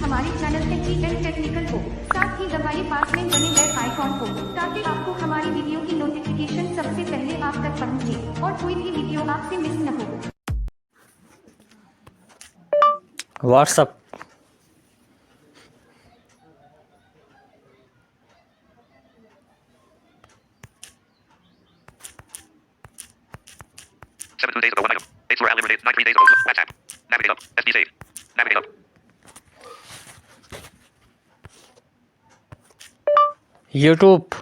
हमारे channel technical को, साथ ही दबाइए पास में बने बेल आइकॉन को, ताकि आपको हमारी वीडियो की नोटिफिकेशन सबसे पहले आप तक पहुंचे और कोई भी वीडियो आपसे मिस न हो। WhatsApp days ago, 1 item. Dates were eliminated 9 3 days ago. WhatsApp. Navigate up. SD save. Navigate up. YouTube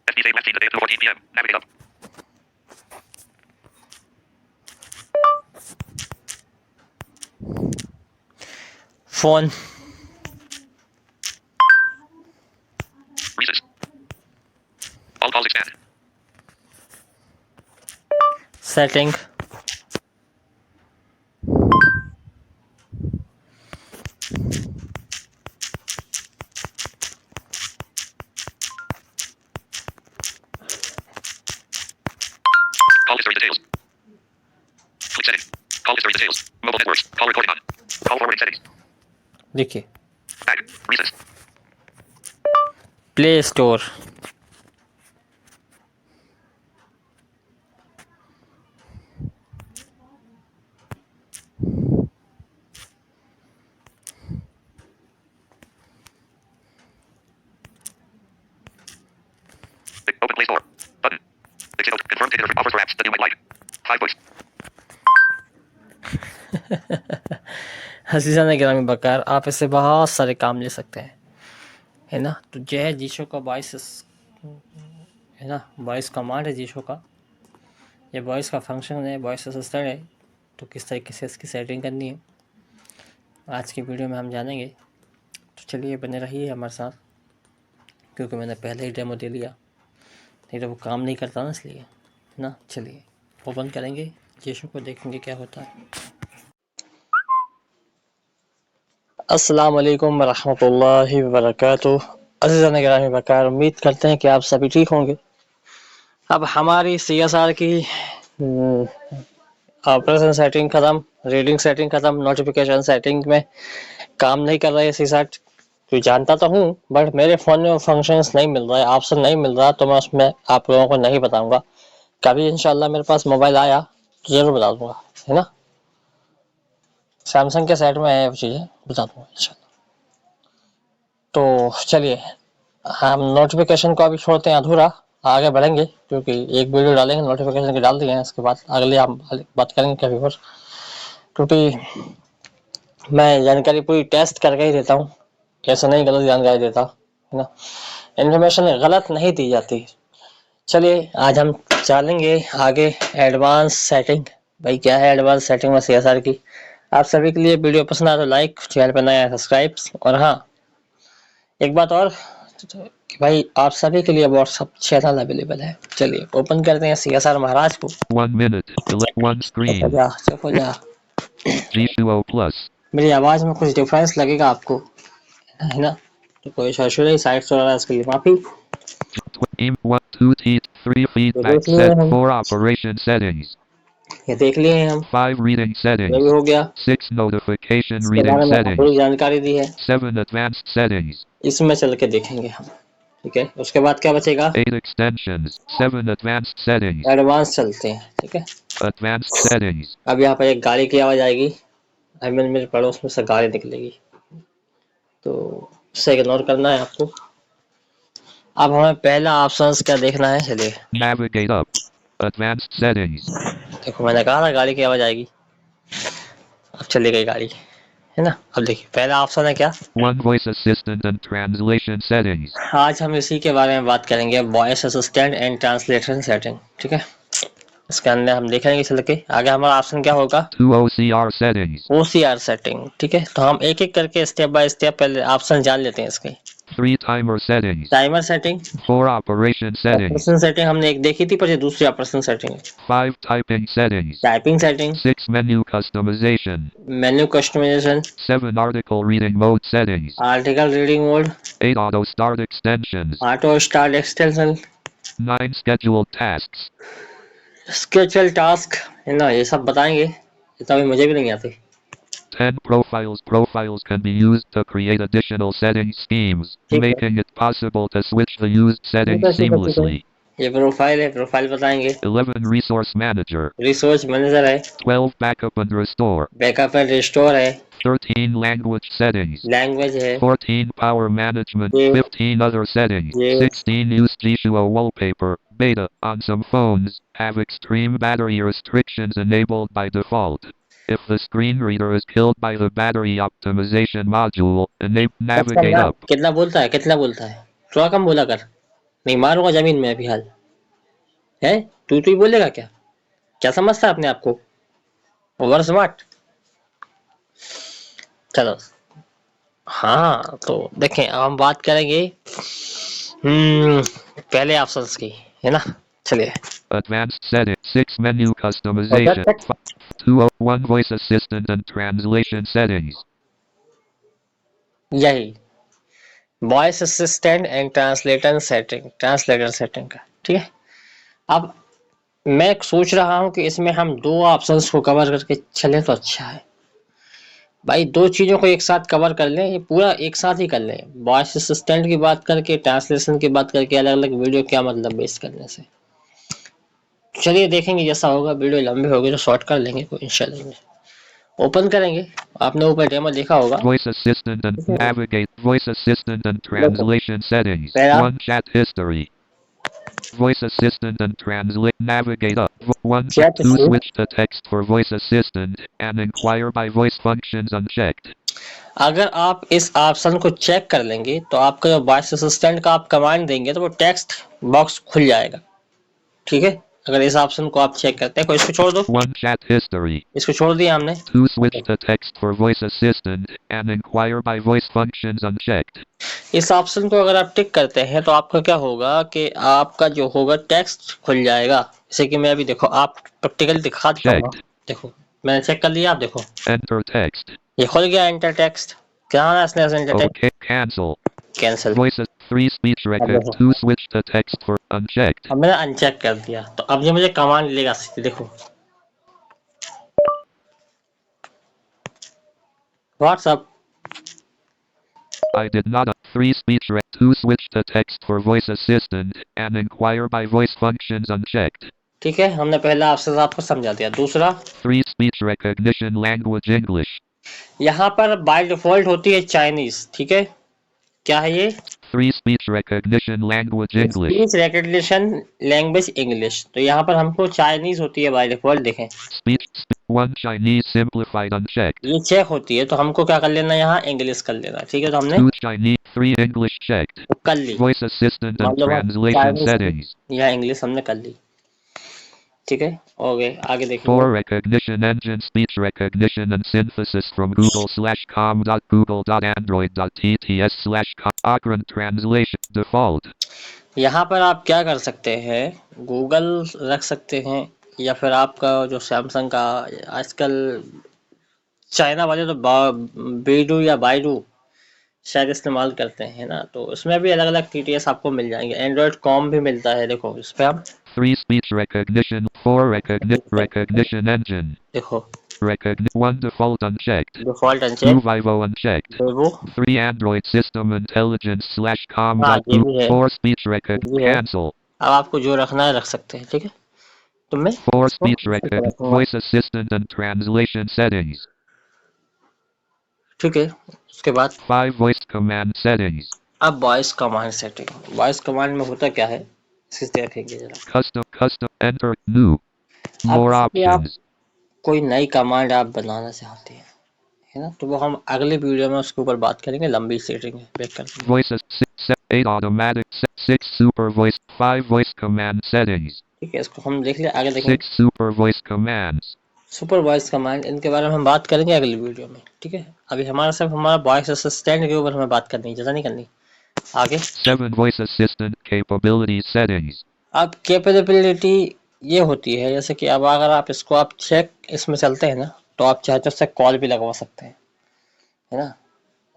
SD save left the day to 14 p.m. Navigate up. Phone Recess. All calls expand. Setting Call history details. Click setting. Call history details. Mobile networks. Call recording on. Call forwarding settings. देखिए Back. Recess. Play store Open Play Store. Button. Confirm ticket offers for apps that you might like. 5 books. हसीसा ने गिरामी बकार आप इससे बहुत सारे काम ले सकते हैं, है ना। तो जो है जीशो का वॉइस है ना, वॉइस कमांड है जीशो का, ये वॉइस का फंक्शन है, वॉइस असिस्टेंट है। तो किस तरीके से इसकी सेटिंग करनी है आज की वीडियो में हम जानेंगे। तो चलिए बने रहिए हमारे साथ, क्योंकि मैंने पहले ही डेमो दे लिया, नहीं तो वो काम नहीं करता ना, इसलिए, है ना। चलिए ओपन करेंगे जीशो को, देखेंगे क्या होता है। अस्सलाम वालेकुम रहमतुल्लाहि व बरकातुहू। अज़ीज़ान गिरामी बकार, उम्मीद करते हैं कि आप सभी ठीक होंगे। अब हमारी CSR की ऑपरेशन सेटिंग ख़त्म, रीडिंग सेटिंग ख़त्म, नोटिफिकेशन सेटिंग में काम नहीं कर रहा है CSAT। तो जानता तो हूँ, बट मेरे फ़ोन में वो फंक्शंस नहीं मिल रहा है, ऑप्शन नहीं मिल रहा, तो मैं उसमें आप लोगों को नहीं बताऊँगा। कभी इंशाल्लाह मेरे पास मोबाइल आया तो ज़रूर बता दूँगा, है ना। सैमसंग के सेट में है वो चीज़ें, बता दूँगा इंशाल्लाह। तो चलिए हम नोटिफिकेशन को अभी छोड़ते हैं अधूरा, आगे बढ़ेंगे, क्योंकि एक वीडियो डालेंगे नोटिफिकेशन की, डाल दिए हैं, इसके बाद अगले हम बात करेंगे कभी और, क्योंकि मैं जानकारी पूरी टेस्ट करके ही देता हूँ, कैसे नहीं गलत जानकारी देता, है ना। इन्फॉर्मेशन गलत नहीं दी जाती। चलिए आज हम चलेंगे आगे एडवांस सेटिंग। भाई क्या है एडवांस सेटिंग में CSR की। आप सभी के लिए वीडियो पसंद आए तो लाइक, चैनल पर नया है सब्सक्राइब। और हाँ एक बात और कि भाई आप सभी के लिए व्हाट्सएप चैनल अवेलेबल है। चलिए ओपन करते हैं CSR महाराज को। 1 minute. One screen. चुप हो जा। G2O Plus. मेरी आवाज में कुछ डिफरेंस लगेगा आपको, है ना, तो कोई इशू नहीं, साइड से रहा है, इसके लिए माफी। Aim 1 2 3 feedback देख लिए set हम, 4 operation settings. ये देख लिए हम, 5 reading ये settings. भी हो गया। 6 notification इसके reading बारे में settings. पूरी जानकारी दी है, 7 advanced settings. इसमें चल के देखेंगे हम, ठीक है। उसके बाद क्या बचेगा, 8 extensions. 7 advanced settings. एडवांस चलते हैं, ठीक है। Advanced settings. अब यहाँ पर एक गाड़ी की आवाज आएगी, आई मीन मेरे पड़ोस में से गाड़ी निकलेगी, तो उसे इग्नोर करना है आपको। अब हमें पहला ऑप्शन क्या देखना है, चलिए Navigate up. Advanced settings. देखो, मैंने कहा था गाड़ी की आवाज आएगी, अब चली गई गाड़ी, है ना। अब देखिए पहला ऑप्शन है क्या, One voice assistant and translation settings. आज हम इसी के बारे में बात करेंगे, voice assistant and translation setting, ठीक है। इसके अंदर हम देखेंगे चल के आगे हमारा ऑप्शन क्या होगा, 2 OCR settings. OCR सेटिंग, ठीक है। तो हम एक एक करके स्टेप बाय स्टेप पहले ऑप्शन जान लेते हैं इसके, 3 timer settings. Timer setting, 4 operation settings. Operation setting हमने एक देखी थी, पर ये दूसरी ऑपरेशन सेटिंग है। 5 typing settings. Typing setting, 6 menu customization. Menu customization, 7 article reading mode settings. Article reading mode, 8 auto start extensions. Auto start extension, 9 scheduled tasks. Scheduled task है ना, ये सब बताएंगे, इतना भी मुझे भी नहीं आती। 10 profiles. Profiles can be used to create additional setting schemes, ठीक है। making it possible to switch the used settings ठीक है, ठीक है। seamlessly. ये प्रोफाइल है, प्रोफाइल बताएंगे। 11 resource manager. रिसोर्स मैनेजर है, 12 backup and restore. Backup and restore है, 13 language settings. लैंग्वेज है, 14 power management. Yeah. 15 other settings. Yeah. 16 use Jishua wallpaper. Beta on some phones have extreme battery restrictions enabled by default. If the screen reader is killed by the battery optimization module, navigate up. कितना बोलता है, कितना बोलता है, थोड़ा कम बोला कर, नहीं मारूंगा जमीन में अभी हाल है। तू ही बोलेगा क्या, क्या समझता है अपने आप को, ओवर स्मार्ट। चलो हाँ, तो देखें अब हम बात करेंगे पहले ऑप्शंस की, है ना। चलिए, Advanced settings. 6 menu customization. 201 voice assistant and translation settings. यही voice assistant and translator setting का, ठीक है। अब मैं सोच रहा हूं कि इसमें हम दो ऑप्शंस को कवर करके चलें तो अच्छा है भाई, दो चीजों को एक साथ कवर कर लें, ये पूरा एक साथ ही कर लें। वॉइस असिस्टेंट की बात करके, ट्रांसलेशन की बात करके अलग अलग वीडियो क्या मतलब बेस करने से। चलिए देखेंगे, जैसा होगा, वीडियो लंबे होगी तो शॉर्ट कर लेंगे, कोई इंशाल्लाह। ओपन करेंगे, आपने ऊपर डेमो देखा होगा। Voice assistant and navigate. Voice assistant and translation settings. Yeah. 1 chat history. Voice assistant and translate. Navigate up. 1 Chat 2 history. switch to text for voice assistant and inquire by voice functions unchecked. अगर आप इस option को check कर लेंगे तो आपका जो voice assistant का आप कमांड देंगे तो वो टेक्स्ट बॉक्स खुल जाएगा, ठीक है। अगर इस ऑप्शन को आप चेक करते हैं, कोई इसको छोड़ दो, 1 chat history. इसको छोड़ दिया हमने। 2 switch to text for voice assistant and inquire by voice functions unchecked. इस ऑप्शन को अगर आप टिक करते हैं तो आपका क्या होगा कि आपका जो होगा टेक्स्ट खुल जाएगा। जैसे कि मैं अभी देखो, आप प्रैक्टिकल दिखा देता हूँ, देखो मैंने चेक कर लिया, आप देखो Enter text. ये खुल गया एंटर टेक्स्ट। क्या होना है इसने, enter text Okay. Cancel. Cancel. Voice 3 speech record. 2 switch to text for unchecked. अब मैंने अनचेक कर दिया, तो अब ये मुझे कमांड लेगा, देखो WhatsApp. I did not. 3 speech rec. 2 switch to text for voice assistant and inquire by voice functions unchecked. ठीक है, हमने पहला ऑप्शन आपको समझा दिया। दूसरा, 3 speech recognition language English. यहाँ पर बाय डिफॉल्ट होती है चाइनीज, ठीक है। क्या है ये, 3 speech recognition language English. Speech recognition language English, तो यहाँ पर हमको चाइनीज होती है बाय डिफॉल्ट। देखें Speech 1 Chinese simplified unchecked. ये चेक होती है, तो हमको क्या कर लेना, यहाँ इंग्लिश कर लेना, ठीक है। तो हमने 2 Chinese. 3 English checked. कर ली, Voice assistant and मतलब translation Chinese settings. यहाँ इंग्लिश हमने कर ली, ठीक है। ओके, आगे देखिए। 4 recognition engine speech recognition and synthesis from google.com.android.tts/com. Akron translation default. यहाँ पर आप क्या कर सकते हैं, गूगल रख सकते हैं, या फिर आपका जो सैमसंग का आजकल चाइना वाले तो बेडू या बाइडू शायद इस्तेमाल करते हैं ना, तो उसमें भी अलग अलग टीटीएस आपको मिल जाएंगे। एंड्रॉइड कॉम भी मिलता है, देखो इस पे हम 3 speech recognition. 4 recognition engine. देखो 1 default unchecked. Default 2 uncheck, Vivo unchecked. वो 3 Android system intelligence/com. हाँ, ये भी है। 4 speech ये recognition. भी है। Cancel. अब आपको जो रखना है रख सकते हैं, ठीक है। तो मैं 4 speech recognition. Voice assistant and translation settings. ठीक है, उसके बाद 5 voice command settings. अब voice command setting. Voice command में होता क्या है, इसकी देखेंगे जरा। Custom enter new. More अब ये आप options. कोई नई कमांड आप बनाना चाहते हैं, है ना, तो वो हम अगले वीडियो में उसके ऊपर बात करेंगे, लंबी सेटिंग है, वेट करते हैं। Voices 8 automatic 6 super voice 5 voice command settings. ठीक है, इसको हम देख लिया, आगे देखेंगे 6 super voice commands. Super voice command, इनके बारे में हम बात करेंगे अगली वीडियो में, ठीक है। अभी हमारा सिर्फ हमारा वॉइस असिस्टेंट के ऊपर हमें बात करनी है, ज़्यादा नहीं करनी। आगे 7 voice assistant capability settings. अब कैपेबिलिटी ये होती है जैसे कि अब अगर आप इसको आप चेक इसमें चलते हैं ना तो आप चाहे तो उससे कॉल भी लगवा सकते हैं, है ना।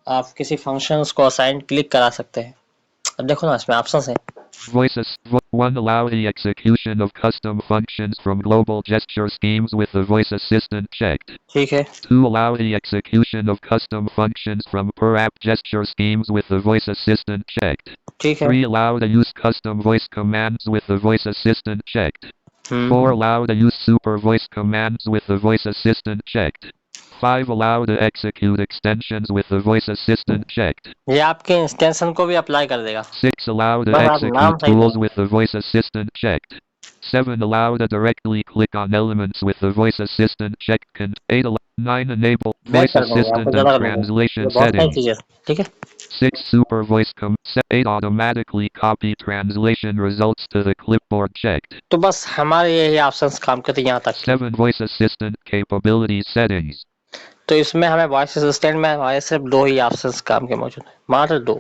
आप किसी फंक्शंस को असाइन क्लिक करा सकते हैं। अब देखो ना इसमें ऑप्शंस हैं। Voices 1 allow the execution of custom functions from global gesture schemes with the voice assistant checked. ठीक है 2 allow the execution of custom functions from per app gesture schemes with the voice assistant checked. ठीक है 3 allow the use custom voice commands with the voice assistant checked. 4 hmm allow the use super voice commands with the voice assistant checked. 5 allow to execute extensions with the voice assistant checked. ये आपके इंस्टेंशन को भी apply कर देगा। 6 allow to बस आप नाम execute सही tools करो। with the voice assistant checked. 7 allow to directly click on elements with the voice assistant checked. 8 9 enable back voice कर दूंगा आपको assistant ज्यादा and कर दूंगा, ये translation बहुत सारी settings. चीजें, ठीक है। 6 super voice 8 automatically copy translation results to the clipboard checked. तो बस हमारे यही ऑप्शंस काम करते हैं यहाँ तक। 7 voice assistant capability settings. तो इसमें हमें वॉइस असिस्टेंट में हमारे सिर्फ 2 ही ऑप्शंस काम के मौजूद है, मात्र 2,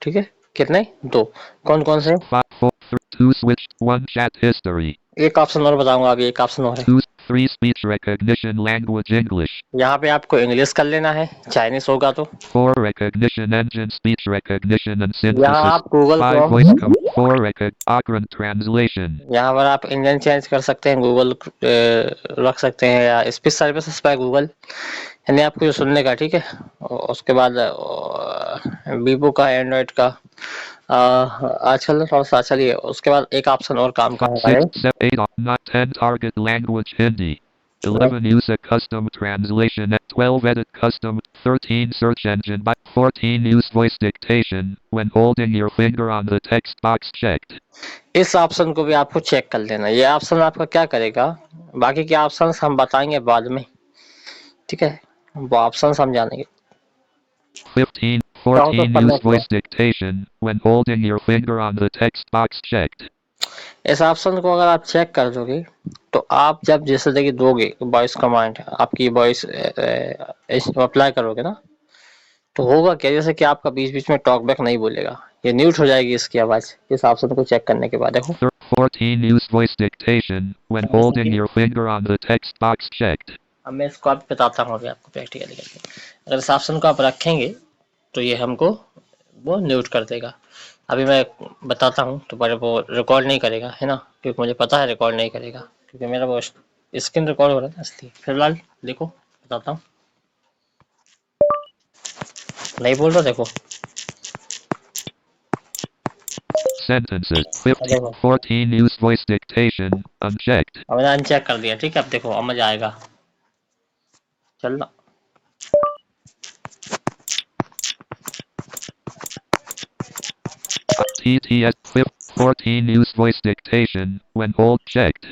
ठीक है। कितने? 2। कौन कौन से? 5 4 2 switched 1 chat history. एक ऑप्शन और बताऊंगा, अभी एक ऑप्शन और है। 2 3 speech recognition language English. यहाँ पे आपको इंग्लिश कर लेना है, चाइनीज होगा तो। 4 recognition engine speech recognition and यहाँ synthesis. आप Google 5 Chrome, voice 4 operant translation. यहाँ पर आप इंजन चेंज कर सकते हैं, गूगल रख सकते हैं या स्पीच सर्विसेज बाय गूगल, यानी आपको जो सुनने का, ठीक है। और उसके बाद वीवो का, एंड्रॉइड का आजकल थोड़ा सा चलिए। उसके बाद एक ऑप्शन और काम का 6 7 8 not 10 target language Hindi. 11 use a custom translation at 12 edit custom 13 search engine by 14 use voice dictation when holding your finger on the text box checked. इस ऑप्शन को भी आपको चेक कर लेना। ये ऑप्शन आपका क्या करेगा, बाकी के ऑप्शंस हम बताएंगे बाद में, ठीक है। वो ऑप्शन हम जानेंगे। 15 14 use voice dictation when holding your finger on the text box checked. इस ऑप्शन को अगर आप चेक कर दोगे तो आप जब जैसे देखिए दोगे वॉइस कमांड, आपकी वॉइस अप्लाई करोगे ना, तो होगा क्या, जैसे कि आपका बीच बीच में टॉक बैक नहीं बोलेगा, ये म्यूट हो जाएगी इसकी आवाज। इस ऑप्शन को चेक करने के बाद देखो 14 use voice dictation when holding your finger on the text box checked. अब मैं इसको आप बताता हूँ अभी आपको प्रैक्टिकली करके। अगर इस ऑप्शन को आप रखेंगे तो ये हमको वो म्यूट कर देगा। अभी मैं बताता हूँ तो पर वो रिकॉर्ड नहीं करेगा, है ना, क्योंकि मुझे पता है रिकॉर्ड नहीं करेगा, क्योंकि मेरा वो स्क्रीन रिकॉर्ड हो रहा है ना, इसलिए। फिलहाल देखो बताता हूँ, नहीं बोल रहा, देखो Sentences 15 14 use voice dictation unchecked. अब मैंने अनचेक कर दिया, ठीक है। अब देखो अब मजा आएगा, चलना। TTS 14 use voice dictation when hold checked.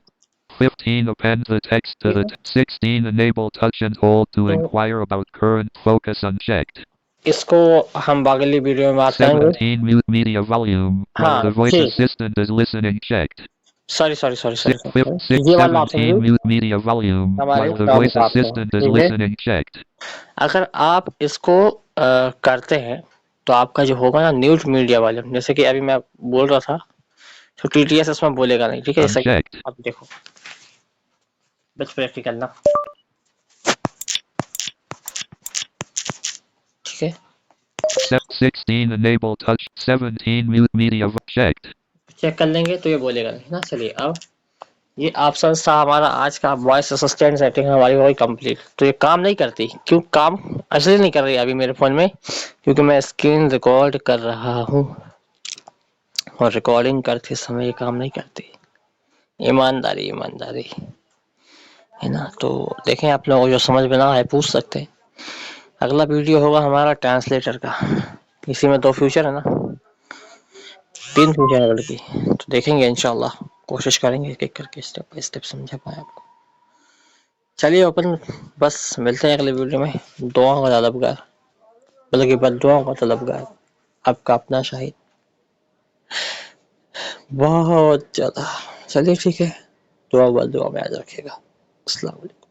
15 append the text to the 16 enable touch and hold to inquire about current focus unchecked. इसको हम अगली वीडियो में बात करेंगे। 17 mute media volume while the voice assistant is listening checked. Sorry, 17 mute media volume while the voice assistant is listening checked. अगर आप इसको करते हैं तो आपका जो होगा ना म्यूट मीडिया वॉल्यूम, जैसे कि अभी मैं बोल रहा था तो टीटीएस इसमें बोलेगा नहीं, ठीक है। ऐसा आप देखो बस प्रैक्टिकल ना, ठीक है। 16 enable touch 17 mute media checked. Check कर लेंगे तो ये बोलेगा नहीं ना। चलिए अब ये ऑप्शन था हमारा आज का, वॉइस असिस्टेंट सेटिंग हमारी हो गई कंप्लीट। तो ये काम नहीं करती, क्यों काम इसलिए नहीं कर रही अभी मेरे फोन में, क्योंकि मैं स्क्रीन रिकॉर्ड कर रहा हूँ और रिकॉर्डिंग करते समय ये काम नहीं करती। ईमानदारी है ना। तो देखें, आप लोगों को जो समझ में ना आए पूछ सकते हैं। अगला वीडियो होगा हमारा ट्रांसलेटर का, इसी में 2 फ्यूचर है ना, 3 फ्यूचर है बल्कि। तो देखेंगे इंशाल्लाह, कोशिश करेंगे एक एक करके स्टेप बाय स्टेप समझा पाए आपको। चलिए अपन बस मिलते हैं अगले वीडियो में। दुआओं का तलबगार, बल्कि बद्दुआओं का तलबगार आपका अपना शाहिद, बहुत ज्यादा। चलिए ठीक है, दुआ में याद रखिएगा। अस्सलाम वालेकुम।